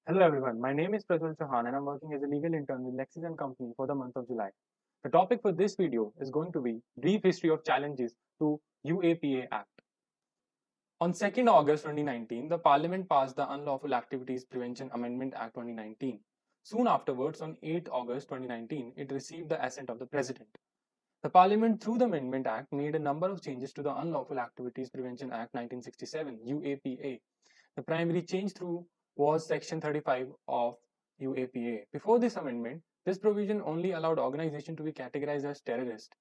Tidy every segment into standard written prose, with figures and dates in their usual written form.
Hello everyone, my name is Prajwal Chauhan and I'm working as a legal intern with Lexis and Company for the month of July. The topic for this video is going to be brief history of challenges to UAPA Act. On 2nd August 2019, the Parliament passed the Unlawful Activities Prevention Amendment Act 2019. Soon afterwards, on 8th August 2019, it received the assent of the President. The Parliament, through the Amendment Act, made a number of changes to the Unlawful Activities Prevention Act 1967 (UAPA). The primary change through was Section 35 of UAPA. Before this amendment, this provision only allowed organizations to be categorized as terrorist.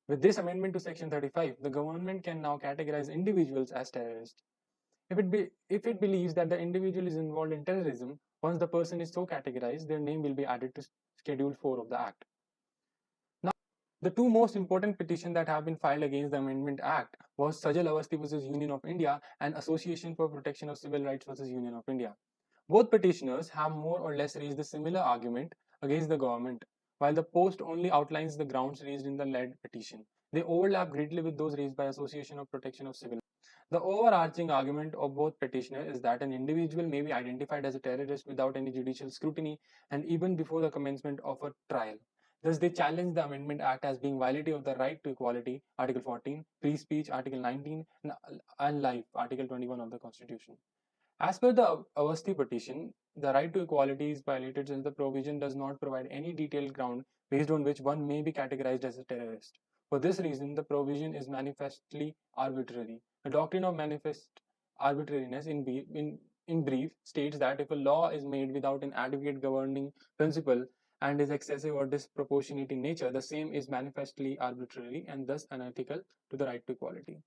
With this amendment to Section 35, the government can now categorize individuals as terrorists. If it believes that the individual is involved in terrorism, once the person is so categorized, their name will be added to Schedule 4 of the Act. Now, the two most important petitions that have been filed against the Amendment Act was Sajal Awasthi versus Union of India and Association for Protection of Civil Rights versus Union of India. Both petitioners have more or less raised a similar argument against the government, while the post only outlines the grounds raised in the lead petition. They overlap greatly with those raised by Association of Protection of Civil. The overarching argument of both petitioners is that an individual may be identified as a terrorist without any judicial scrutiny and even before the commencement of a trial. Thus, they challenge the Amendment Act as being violative of the right to equality, Article 14, free speech, Article 19, and life, Article 21 of the Constitution. As per the Avasti petition, the right to equality is violated since the provision does not provide any detailed ground based on which one may be categorized as a terrorist. For this reason, the provision is manifestly arbitrary. The doctrine of manifest arbitrariness, in brief, states that if a law is made without an adequate governing principle and is excessive or disproportionate in nature, the same is manifestly arbitrary and thus unethical to the right to equality.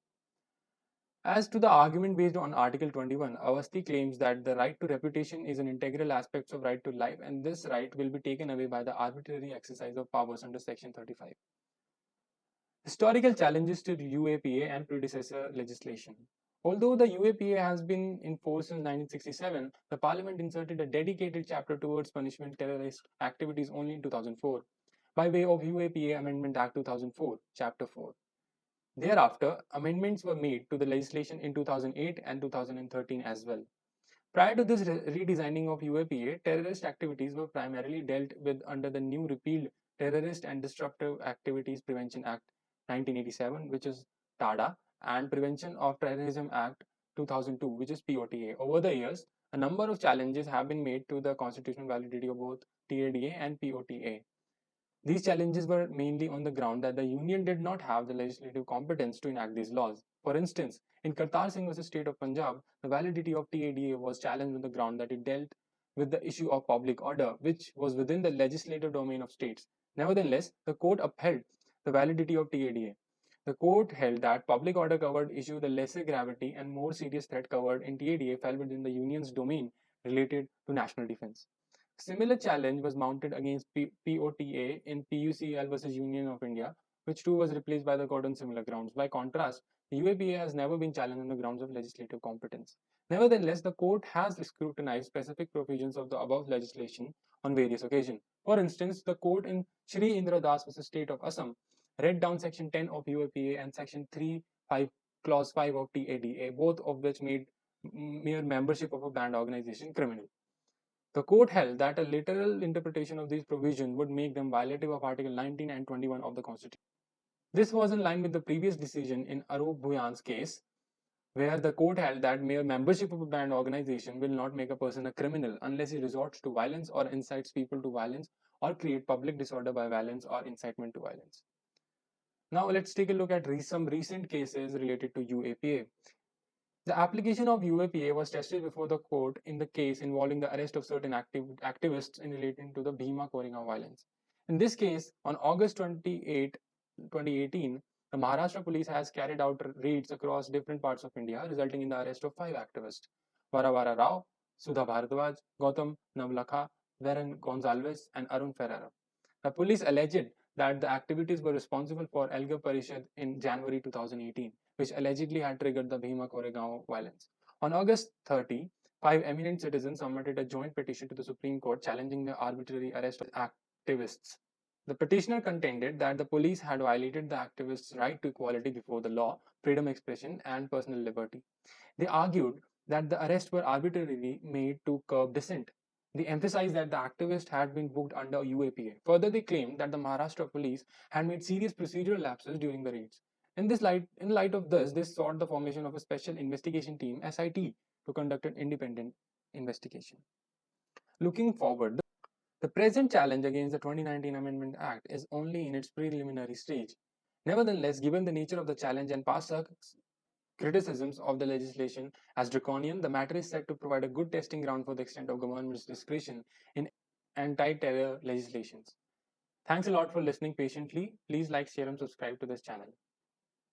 As to the argument based on Article 21, Avasti claims that the right to reputation is an integral aspect of right to life and this right will be taken away by the arbitrary exercise of powers under Section 35. Historical challenges to UAPA and predecessor legislation. Although the UAPA has been in force since 1967, the Parliament inserted a dedicated chapter towards punishment terrorist activities only in 2004 by way of UAPA Amendment Act 2004, Chapter 4. Thereafter, amendments were made to the legislation in 2008 and 2013 as well. Prior to this redesigning of UAPA, terrorist activities were primarily dealt with under the new repealed Terrorist and Disruptive Activities Prevention Act 1987, which is TADA, and Prevention of Terrorism Act 2002, which is POTA. Over the years, a number of challenges have been made to the constitutional validity of both TADA and POTA. These challenges were mainly on the ground that the Union did not have the legislative competence to enact these laws. For instance, in Kartar Singh versus State of Punjab, the validity of TADA was challenged on the ground that it dealt with the issue of public order, which was within the legislative domain of states. Nevertheless, the court upheld the validity of TADA. The court held that public order covered issue the lesser gravity and more serious threat covered in TADA fell within the Union's domain related to national defense. Similar challenge was mounted against POTA in PUCL versus Union of India, which too was replaced by the court on similar grounds. By contrast, the UAPA has never been challenged on the grounds of legislative competence. Nevertheless, the court has scrutinized specific provisions of the above legislation on various occasions. For instance, the court in Shri Indra Das versus State of Assam read down Section 10 of UAPA and Section 3.5 Clause 5 of TADA, both of which made mere membership of a banned organization criminal. The court held that a literal interpretation of these provisions would make them violative of Article 19 and 21 of the Constitution. This was in line with the previous decision in Arup Bhuyan's case, where the court held that mere membership of a banned organization will not make a person a criminal unless he resorts to violence or incites people to violence or create public disorder by violence or incitement to violence. Now let's take a look at some recent cases related to UAPA. The application of UAPA was tested before the court in the case involving the arrest of certain activists in relating to the Bhima Koregaon violence. In this case, on August 28, 2018, the Maharashtra police has carried out raids across different parts of India, resulting in the arrest of 5 activists: Varavara Rao, Sudha Bharadwaj, Gautam Navlakha, Varen Gonzalez, and Arun Ferrara. The police alleged that the activities were responsible for Elgar Parishad in January 2018, which allegedly had triggered the Bhima Koregaon violence. On August 30, 5 eminent citizens submitted a joint petition to the Supreme Court challenging the arbitrary arrest of activists. The petitioner contended that the police had violated the activists' right to equality before the law, freedom of expression, and personal liberty. They argued that the arrests were arbitrarily made to curb dissent. They emphasized that the activist had been booked under UAPA. Further, they claimed that the Maharashtra police had made serious procedural lapses during the raids. In light of this, they sought the formation of a special investigation team (SIT) to conduct an independent investigation. Looking forward, the present challenge against the 2019 Amendment Act is only in its preliminary stage. Nevertheless, given the nature of the challenge and past criticisms of the legislation as draconian, the matter is set to provide a good testing ground for the extent of government's discretion in anti-terror legislations. Thanks a lot for listening patiently. Please like, share, and subscribe to this channel.